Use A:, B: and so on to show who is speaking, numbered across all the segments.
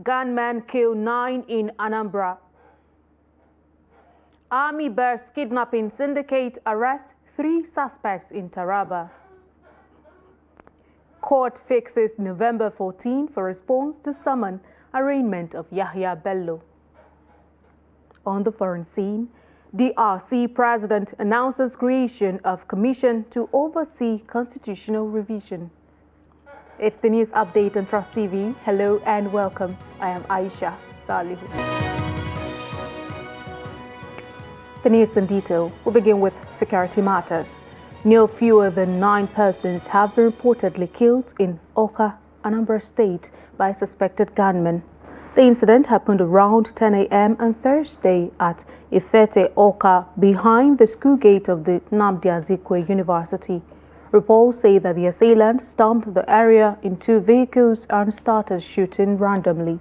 A: Gunmen kill 9 in Anambra. Army bursts kidnapping syndicate arrest 3 suspects in Taraba. Court fixes November 14 for response to summon arraignment of Yahya Bello. On the foreign scene, DRC President announces creation of commission to oversee constitutional revision. It's the news update on Trust TV. Hello and welcome. I am Aisha Salihu. The news in detail. We'll begin with security matters. No fewer than 9 persons have been reportedly killed in Awka, Anambra State by suspected gunmen. The incident happened around 10 a.m. on Thursday at Ifete, Awka, behind the school gate of the Nnamdi Azikiwe University. Reports say that the assailants stormed the area in 2 vehicles and started shooting randomly,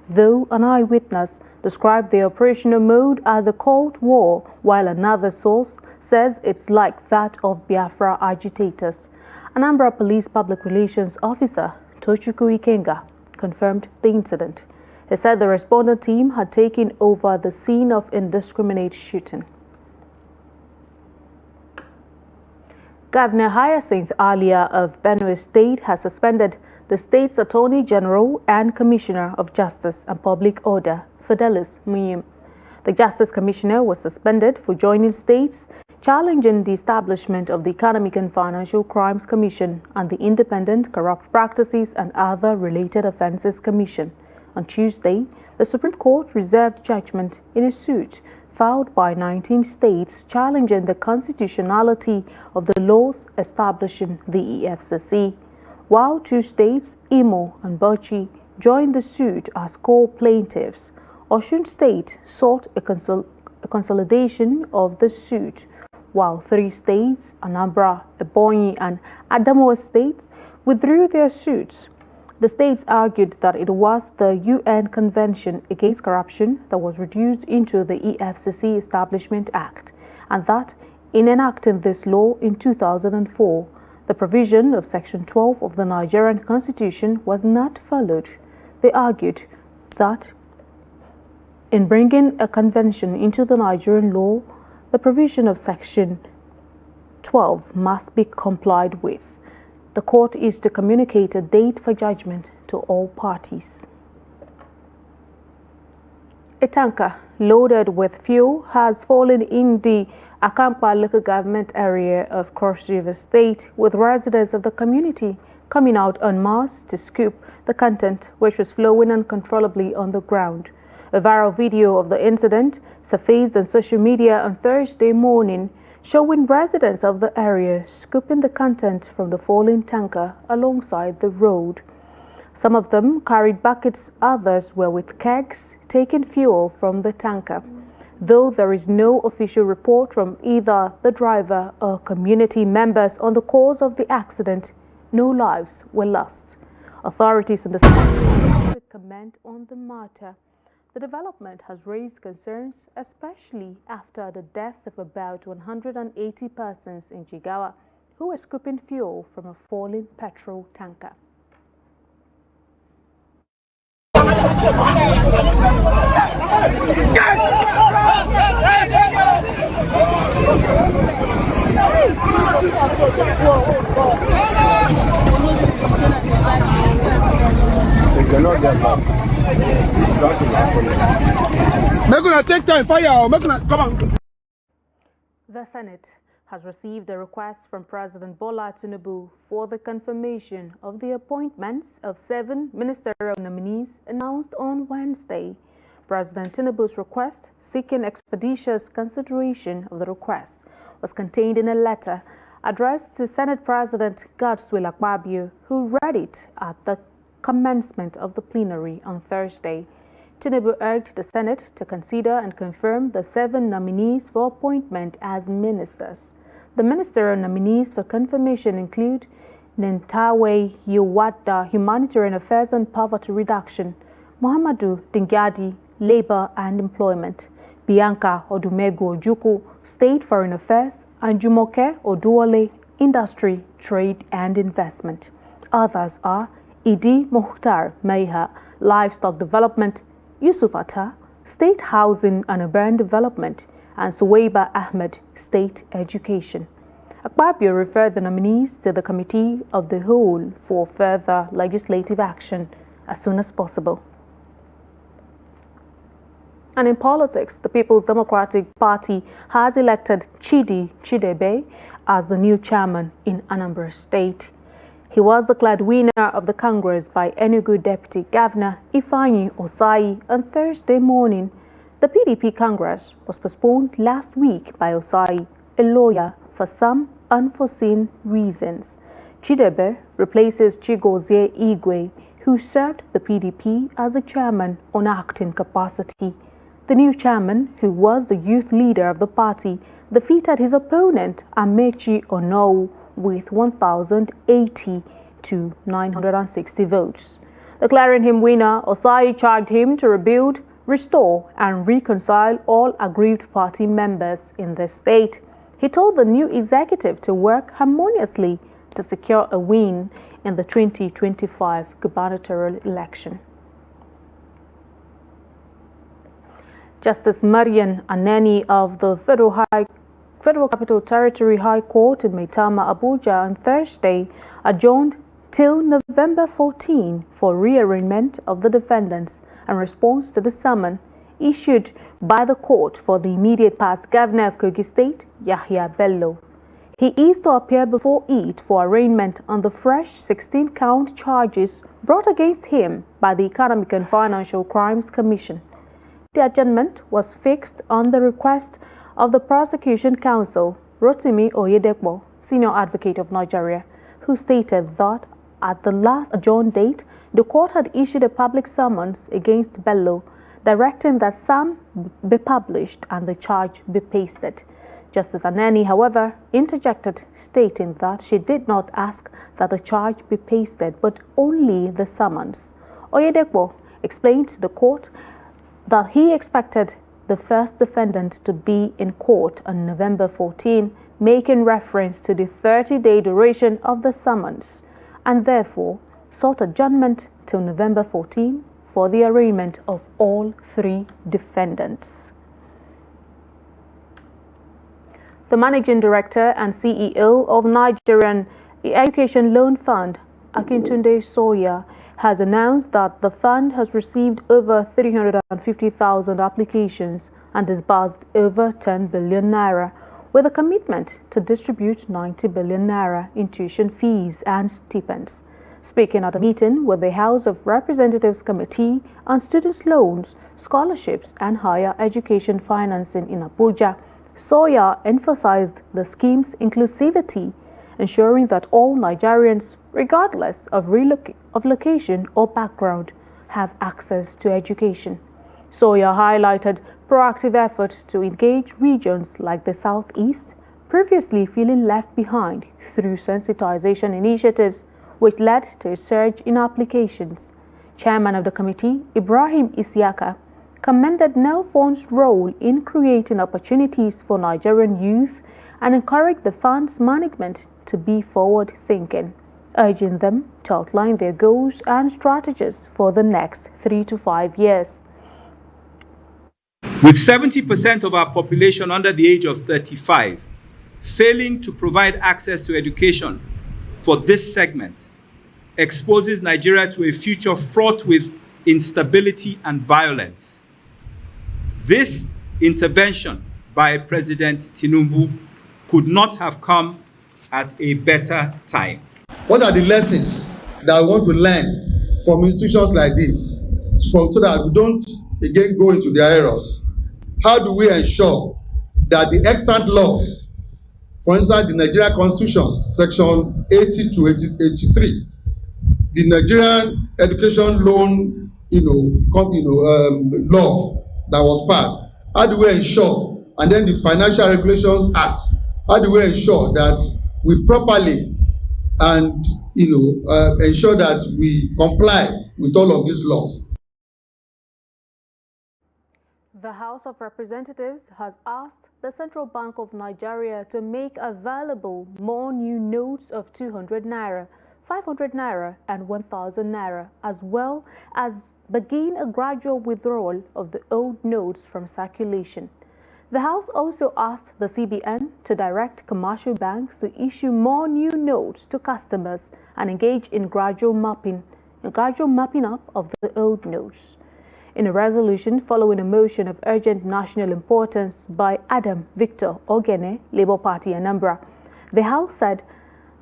A: though an eyewitness described the operational mode as a Cold War, while another source says it's like that of Biafra agitators. Anambra Police Public Relations Officer Tochukwu Ikenga confirmed the incident. He said the respondent team had taken over the scene of indiscriminate shooting. Governor Hyacinth Alia of Benue State has suspended the state's Attorney General and Commissioner of Justice and Public Order, Fidelis Muyim. The Justice Commissioner was suspended for joining states challenging the establishment of the Economic and Financial Crimes Commission and the Independent Corrupt Practices and Other Related Offences Commission. On Tuesday, the Supreme Court reserved judgment in a suit filed by 19 states challenging the constitutionality of the laws establishing the EFCC, while 2 states, Imo and Bauchi, joined the suit as co-plaintiffs. Osun State sought a consolidation of the suit, while 3 states, Anambra, Ebonyi and Adamawa states, withdrew their suits. The states argued that it was the UN Convention Against Corruption that was reduced into the EFCC Establishment Act, and that in enacting this law in 2004, the provision of Section 12 of the Nigerian Constitution was not followed. They argued that in bringing a convention into the Nigerian law, the provision of Section 12 must be complied with. The court is to communicate a date for judgment to all parties. A tanker loaded with fuel has fallen in the Akampa local government area of Cross River State, with residents of the community coming out en masse to scoop the content, which was flowing uncontrollably on the ground. A viral video of the incident surfaced on social media on Thursday morning, showing residents of the area scooping the content from the falling tanker alongside the road. Some of them carried buckets, others were with kegs taking fuel from the tanker. Though there is no official report from either the driver or community members on the cause of the accident, no lives were lost. Authorities in the state could comment on the matter. The development has raised concerns, especially after the death of about 180 persons in Jigawa who were scooping fuel from a falling petrol tanker.
B: Take time, fire. Come on.
A: The Senate has received a request from President Bola Tinubu for the confirmation of the appointments of 7 ministerial nominees announced on Wednesday. President Tinubu's request, seeking expeditious consideration of the request, was contained in a letter addressed to Senate President Godswill Akpabio, who read it at the commencement of the plenary on Thursday. Tinubu urged the Senate to consider and confirm the 7 nominees for appointment as ministers. The ministerial nominees for confirmation include Nentawe Yewada, Humanitarian Affairs and Poverty Reduction; Muhammadu Dingyadi, Labor and Employment; Bianca Odumegu Ojukwu, State Foreign Affairs; and Jumoke Oduole, Industry, Trade and Investment. Others are Idi Mukhtar Maiha, Livestock Development, Yusuf Atta, State Housing and Urban Development, and Suwaiba Ahmed, State Education. Akpabio referred the nominees to the Committee of the Whole for further legislative action as soon as possible. And in politics, the People's Democratic Party has elected Chidi Chidoke as the new chairman in Anambra State. He was declared winner of the Congress by Enugu Deputy Governor Ifeanyi Osai on Thursday morning. The PDP Congress was postponed last week by Osai, a lawyer, for some unforeseen reasons. Chidoke replaces Chigozie Igwe, who served the PDP as the chairman on acting capacity. The new chairman, who was the youth leader of the party, defeated his opponent Amechi Oando with 1,080 to 960 votes. Declaring him winner, Osai charged him to rebuild, restore, and reconcile all aggrieved party members in the state. He told the new executive to work harmoniously to secure a win in the 2025 gubernatorial election. Justice Marian Aneni of the Federal Capital Territory High Court in Maitama, Abuja on Thursday adjourned till November 14 for rearrangement of the defendants in response to the summons issued by the court for the immediate past governor of Kogi State, Yahya Bello. He is to appear before it for arraignment on the fresh 16-count charges brought against him by the Economic and Financial Crimes Commission. The adjournment was fixed on the request of the Prosecution Counsel, Rotimi Oyedepo, Senior Advocate of Nigeria, who stated that at the last adjourned date, the court had issued a public summons against Bello, directing that some be published and the charge be pasted. Justice Aneni, however, interjected, stating that she did not ask that the charge be pasted, but only the summons. Oyedepo explained to the court that he expected the first defendant to be in court on November 14, making reference to the 30-day duration of the summons, and therefore sought adjournment till November 14 for the arraignment of all three defendants. The Managing Director and CEO of Nigerian Education Loan Fund, Akintunde Soya, has announced that the fund has received over 350,000 applications and disbursed over 10 billion naira, with a commitment to distribute 90 billion naira in tuition fees and stipends. Speaking at a meeting with the House of Representatives Committee on Students' Loans, Scholarships and Higher Education Financing in Abuja, Soya emphasized the scheme's inclusivity, ensuring that all Nigerians, regardless of location or background, have access to education. Soya highlighted proactive efforts to engage regions like the Southeast, previously feeling left behind, through sensitization initiatives, which led to a surge in applications. Chairman of the committee, Ibrahim Isiaka, commended NELFON's role in creating opportunities for Nigerian youth and encouraged the fund's management to be forward-thinking, urging them to outline their goals and strategies for the next 3 to 5 years.
C: With 70% of our population under the age of 35 failing to provide access to education for this segment, exposes Nigeria to a future fraught with instability and violence. This intervention by President Tinubu could not have come at a better time.
D: What are the lessons that we want to learn from institutions like this, so that we don't again go into their errors? How do we ensure that the extant laws, for instance, the Nigerian Constitution, Section 80 to 83, the Nigerian Education Loan, law that was passed, how do we ensure, and then the Financial Regulations Act, how do we ensure that we properly and ensure that we comply with all of these laws?
A: The House of Representatives has asked the Central Bank of Nigeria to make available more new notes of 200 naira 500 naira and 1,000 naira, as well as begin a gradual withdrawal of the old notes from circulation. The House also asked the CBN to direct commercial banks to issue more new notes to customers and engage in gradual mapping up of the old notes. In a resolution following a motion of urgent national importance by Adam Victor Ogene, Labour Party Anambra, the House said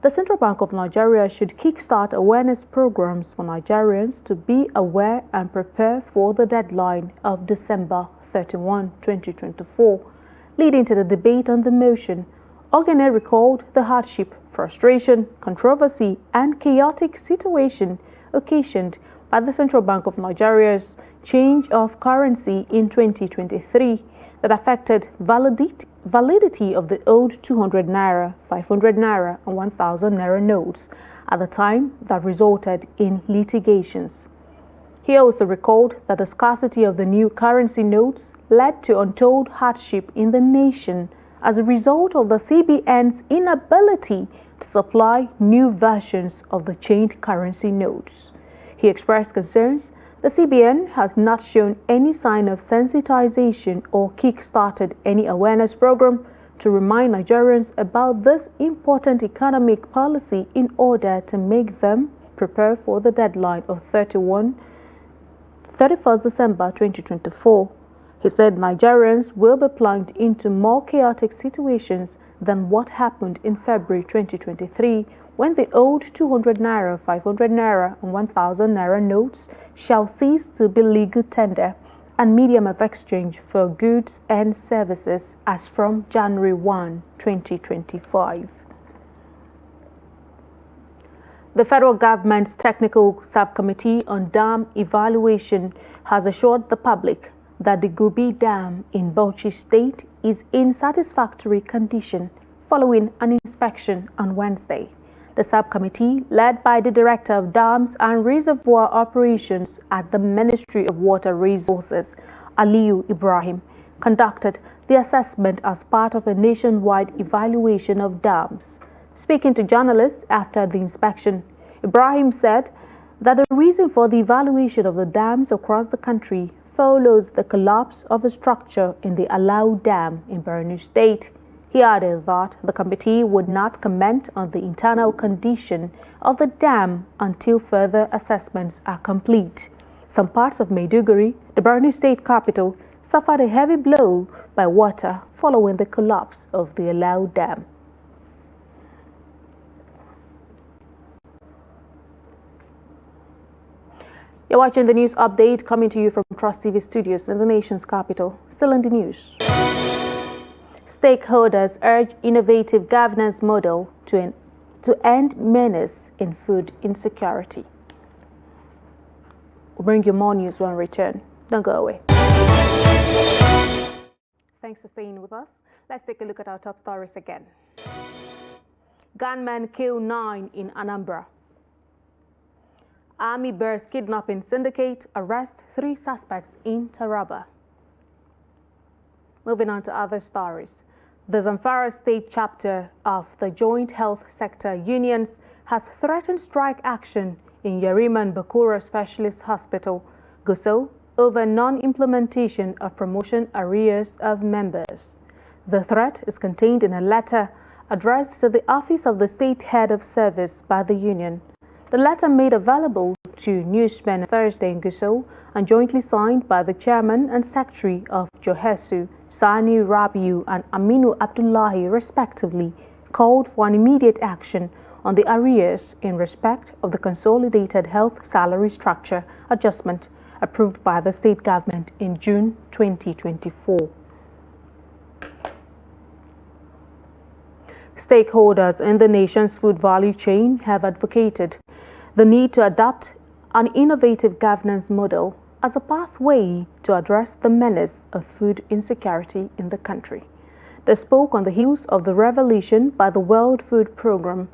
A: the Central Bank of Nigeria should kickstart awareness programs for Nigerians to be aware and prepare for the deadline of December 31, 2024. Leading to the debate on the motion, Ogene recalled the hardship, frustration, controversy, and chaotic situation occasioned by the Central Bank of Nigeria's change of currency in 2023 that affected validity of the old 200 naira, 500 naira, and 1,000 naira notes at the time that resulted in litigations. He also recalled that the scarcity of the new currency notes led to untold hardship in the nation as a result of the CBN's inability to supply new versions of the changed currency notes. He expressed concerns the CBN has not shown any sign of sensitization or kick-started any awareness program to remind Nigerians about this important economic policy in order to make them prepare for the deadline of 31st December 2024. He said Nigerians will be plunged into more chaotic situations than what happened in February 2023 when the old 200 naira, 500 naira, and 1,000 naira notes shall cease to be legal tender and medium of exchange for goods and services as from January 1, 2025. The federal government's technical subcommittee on dam evaluation has assured the public that the Kogi Dam in Kogi State is in satisfactory condition following an inspection on Wednesday. The subcommittee, led by the Director of Dams and Reservoir Operations at the Ministry of Water Resources, Aliyu Ibrahim, conducted the assessment as part of a nationwide evaluation of dams. Speaking to journalists after the inspection, Ibrahim said that the reason for the evaluation of the dams across the country follows the collapse of a structure in the Oando Dam in Kaduna State. He added that the committee would not comment on the internal condition of the dam until further assessments are complete. Some parts of Maiduguri, the Kaduna State capital, suffered a heavy blow by water following the collapse of the Oando Dam. You're watching the news update coming to you from Trust TV studios in the nation's capital. Still in the news. Stakeholders urge innovative governance model to end menace in food insecurity. We'll bring you more news when we return. Don't go away. Thanks for staying with us. Let's take a look at our top stories again. Gunmen kill 9 in Anambra. Army bears kidnapping syndicate, arrest 3 suspects in Taraba. Moving on to other stories. The Zamfara State chapter of the Joint Health Sector Unions has threatened strike action in Yariman Bakura Specialist Hospital, Gusau, over non-implementation of promotion arrears of members. The threat is contained in a letter addressed to the Office of the State Head of Service by the union. The letter made available to newsmen Thursday in Gusau and jointly signed by the chairman and secretary of Johesu, Sani Rabiu and Aminu Abdullahi respectively, called for an immediate action on the arrears in respect of the Consolidated Health Salary Structure Adjustment approved by the state government in June 2024. Stakeholders in the nation's food value chain have advocated the need to adopt an innovative governance model as a pathway to address the menace of food insecurity in the country. They spoke on the heels of the revelation by the World Food Programme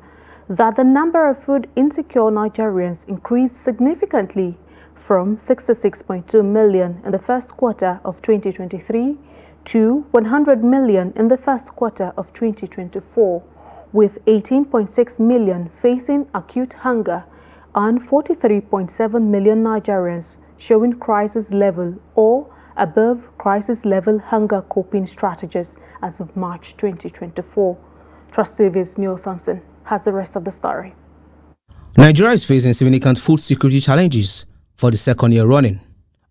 A: that the number of food insecure Nigerians increased significantly from 66.2 million in the first quarter of 2023 to 100 million in the first quarter of 2024, with 18.6 million facing acute hunger and 43.7 million Nigerians showing crisis level or above crisis level hunger coping strategies as of March 2024. Trust TV's Neil Thompson has the rest of the story.
E: Nigeria is facing significant food security challenges for the second year running.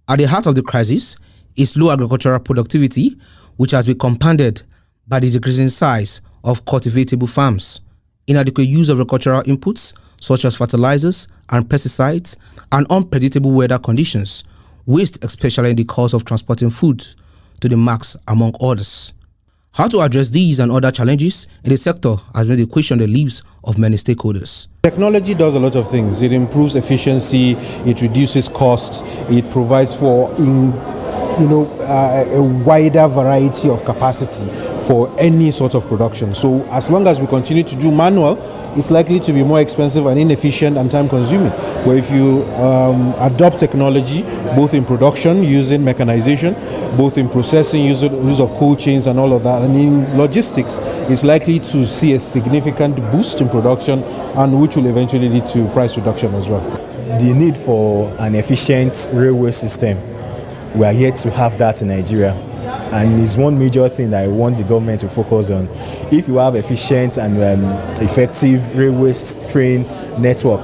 E: At the heart of the crisis is low agricultural productivity, which has been compounded by the decreasing size of cultivatable farms, inadequate use of agricultural inputs such as fertilizers and pesticides, and unpredictable weather conditions, waste especially in the cost of transporting food to the markets, among others. How to address these and other challenges in the sector has made the question on the lips of many stakeholders.
F: Technology does a lot of things. It improves efficiency, it reduces costs, it provides for a wider variety of capacity for any sort of production. So as long as we continue to do manual, it's likely to be more expensive and inefficient and time consuming. Where if you adopt technology, both in production using mechanization, both in processing use of cold chains and all of that, and in logistics, it's likely to see a significant boost in production, and which will eventually lead to price reduction as well.
G: The need for an efficient railway system, we are yet to have that in Nigeria, and it's one major thing that I want the government to focus on. If you have efficient and effective railway train network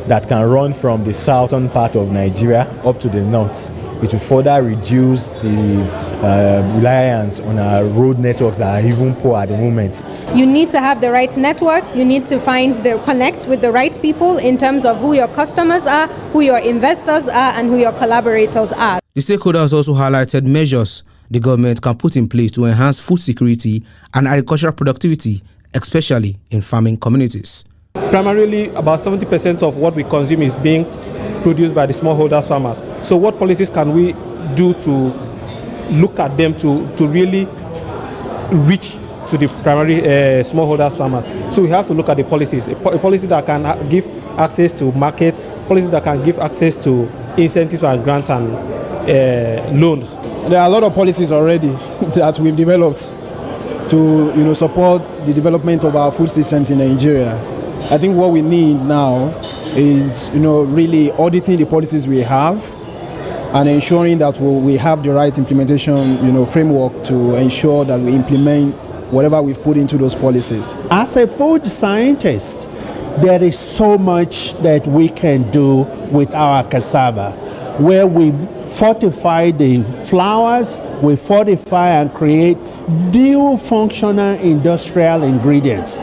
G: that can run from the southern part of Nigeria up to the north, it will further reduce the reliance on our road networks that are even poor at the moment.
H: You need to have the right networks. You need to connect with the right people in terms of who your customers are, who your investors are, and who your collaborators are.
E: The stakeholders also highlighted measures the government can put in place to enhance food security and agricultural productivity, especially in farming communities.
I: Primarily, about 70% of what we consume is being produced by the smallholders farmers. So what policies can we do to look at them to really reach to the primary smallholders farmers? So we have to look at the policies, a policy that can give access to markets, policies that can give access to incentives and grants and loans.
B: There are a lot of policies already that we've developed to support the development of our food systems in Nigeria. I think what we need now is really auditing the policies we have and ensuring that we have the right implementation framework to ensure that we implement whatever we've put into those policies.
J: As a food scientist, there is so much that we can do with our cassava, where we fortify the flours, we fortify and create new functional industrial ingredients.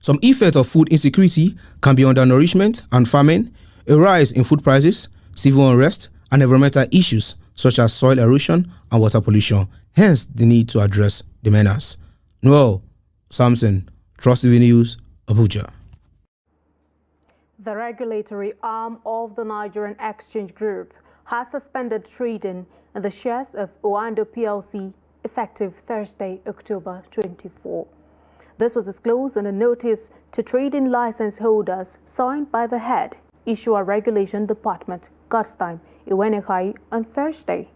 E: Some effects of food insecurity can be undernourishment and famine, a rise in food prices, civil unrest, and environmental issues such as soil erosion and water pollution, hence the need to address the menace. Noel Samson, Trust TV News, Abuja.
A: The regulatory arm of the Nigerian Exchange Group has suspended trading in the shares of Oando PLC effective Thursday, October 24. This was disclosed in a notice to trading license holders signed by the head Issuer Regulation Department, Godstime Iwenekai, on Thursday.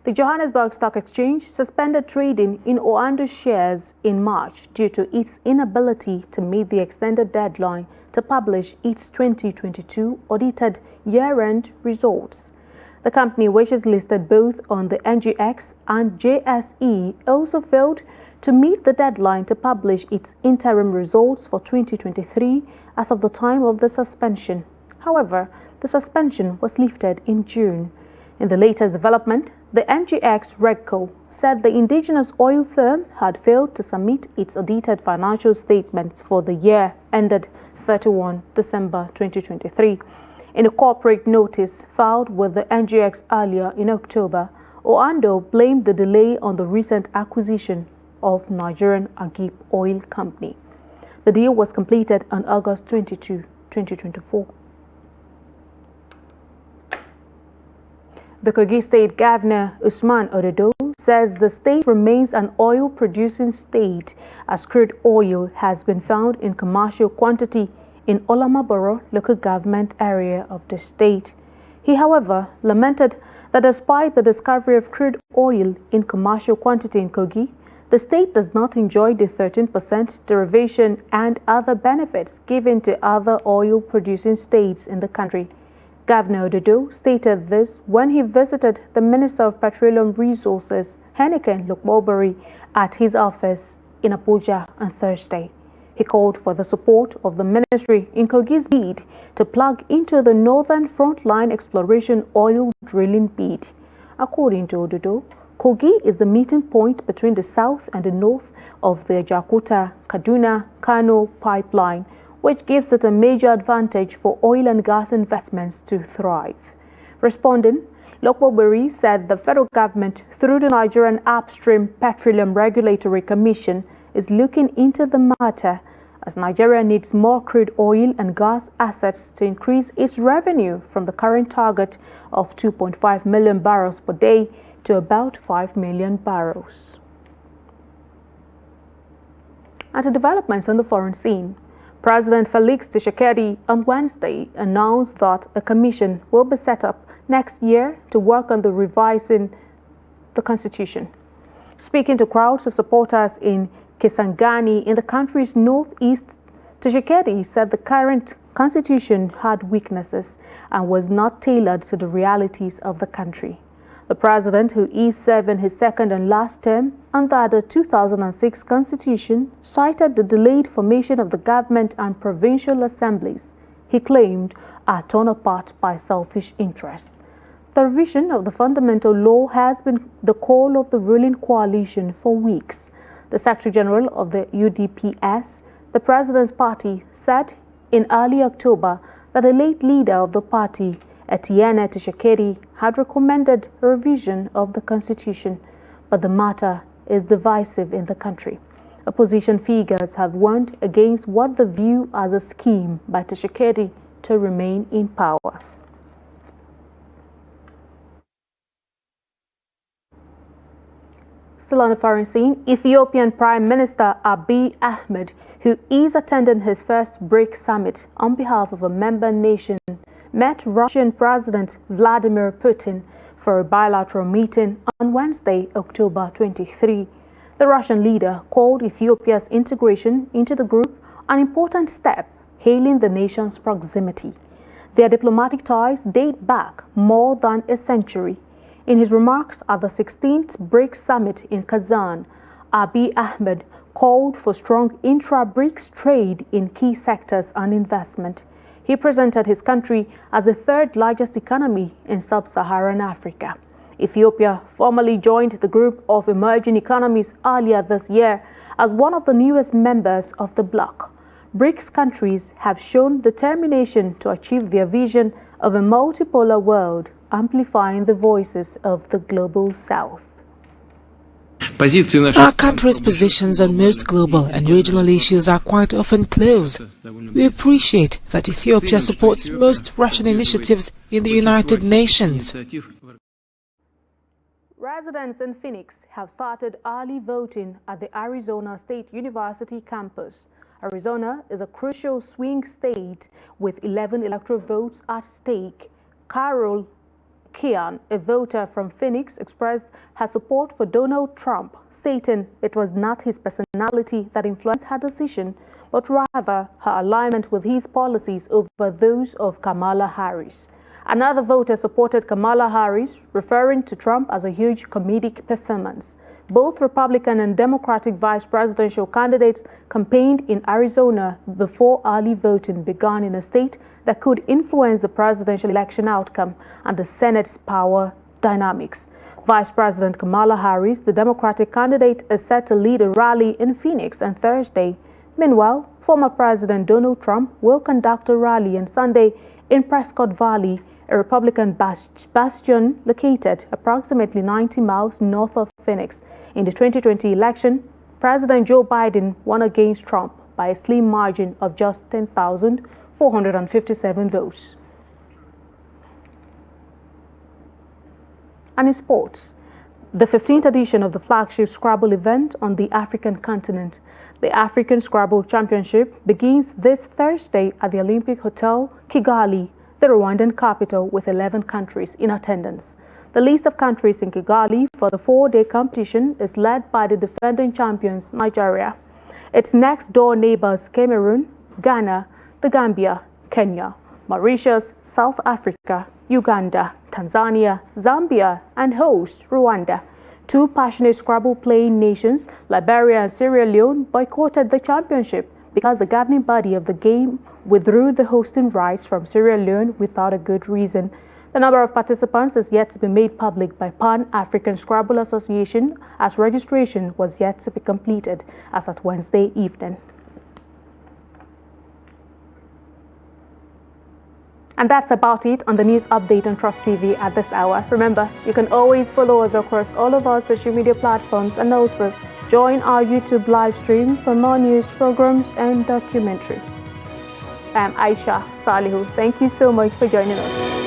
A: The Johannesburg Stock Exchange suspended trading in Oando shares in March due to its inability to meet the extended deadline to publish its 2022 audited year-end results. The company, which is listed both on the NGX and JSE, also failed to meet the deadline to publish its interim results for 2023 as of the time of the suspension. However, the suspension was lifted in June. In the latest development, the NGX Regco said the indigenous oil firm had failed to submit its audited financial statements for the year ended 31 December 2023. In a corporate notice filed with the NGX earlier in October, Oando blamed the delay on the recent acquisition of Nigerian Agip Oil Company. The deal was completed on August 22, 2024. The Kogi State Governor Usman Ododo says the state remains an oil-producing state as crude oil has been found in commercial quantity in Olamaboro local government area of the state. He, however, lamented that despite the discovery of crude oil in commercial quantity in Kogi, the state does not enjoy the 13% derivation and other benefits given to other oil-producing states in the country. Governor Oando stated this when he visited the Minister of Petroleum Resources, Heineken Lokbobori, at his office in Abuja on Thursday. He called for the support of the ministry in Kogi's bid to plug into the Northern Frontline Exploration oil drilling bid. According to Oando, Kogi is the meeting point between the south and the north of the Jakarta-Kaduna-Kano pipeline, which gives it a major advantage for oil and gas investments to thrive. Responding, Lokbobori said the federal government, through the Nigerian Upstream Petroleum Regulatory Commission, is looking into the matter as Nigeria needs more crude oil and gas assets to increase its revenue from the current target of 2.5 million barrels per day to about 5 million barrels. And to developments on the foreign scene, President Felix Tshisekedi on Wednesday announced that a commission will be set up next year to work on the revising the constitution. Speaking to crowds of supporters in Kisangani in the country's northeast, Tshisekedi said the current constitution had weaknesses and was not tailored to the realities of the country. The president, who is serving his second and last term under the 2006 constitution, cited the delayed formation of the government and provincial assemblies he claimed are torn apart by selfish interests. The revision of the fundamental law has been the call of the ruling coalition for weeks. The Secretary General of the UDPS, the president's party, said in early October that the late leader of the party, Etienne Tshisekedi, had recommended a revision of the constitution, but the matter is divisive in the country. Opposition figures have warned against what they view as a scheme by Tshisekedi to remain in power. Still on the foreign scene, Ethiopian Prime Minister Abiy Ahmed, who is attending his first BRICS summit on behalf of a member nation, met Russian President Vladimir Putin for a bilateral meeting on Wednesday, October 23. The Russian leader called Ethiopia's integration into the group an important step, hailing the nation's proximity. Their diplomatic ties date back more than a century. In his remarks at the 16th BRICS summit in Kazan, Abiy Ahmed called for strong intra-BRICS trade in key sectors and investment. He presented his country as the third largest economy in sub-Saharan Africa. Ethiopia formally joined the group of emerging economies earlier this year as one of the newest members of the bloc. BRICS countries have shown determination to achieve their vision of a multipolar world, amplifying the voices of the global south.
K: Our country's positions on most global and regional issues are quite often close. We appreciate that Ethiopia supports most Russian initiatives in the United Nations.
A: Residents in Phoenix have started early voting at the Arizona State University campus. Arizona is a crucial swing state with 11 electoral votes at stake. Carol Kian, a voter from Phoenix, expressed her support for Donald Trump, stating it was not his personality that influenced her decision, but rather her alignment with his policies over those of Kamala Harris. Another voter supported Kamala Harris, referring to Trump as a huge comedic performance. Both Republican and Democratic vice presidential candidates campaigned in Arizona before early voting began in a state that could influence the presidential election outcome and the Senate's power dynamics. Vice President Kamala Harris, the Democratic candidate, is set to lead a rally in Phoenix on Thursday. Meanwhile, former President Donald Trump will conduct a rally on Sunday in Prescott Valley, a Republican bastion located approximately 90 miles north of Phoenix. In the 2020 election, President Joe Biden won against Trump by a slim margin of just 10,457 votes. And in sports, the 15th edition of the flagship Scrabble event on the African continent, the African Scrabble Championship, begins this Thursday at the Olympic Hotel, Kigali, the Rwandan capital, with 11 countries in attendance. The list of countries in Kigali for the 4-day competition is led by the defending champions, Nigeria. Its next-door neighbors, Cameroon, Ghana, the Gambia, Kenya, Mauritius, South Africa, Uganda, Tanzania, Zambia, and host, Rwanda. Two passionate Scrabble-playing nations, Liberia and Sierra Leone, boycotted the championship because the governing body of the game withdrew the hosting rights from Sierra Leone without a good reason. The number of participants is yet to be made public by Pan-African Scrabble Association, as registration was yet to be completed as at Wednesday evening. And that's about it on the news update on Trust TV at this hour. Remember, you can always follow us across all of our social media platforms and also join our YouTube live stream for more news, programs, and documentaries. I'm Aisha Salihu. Thank you so much for joining us.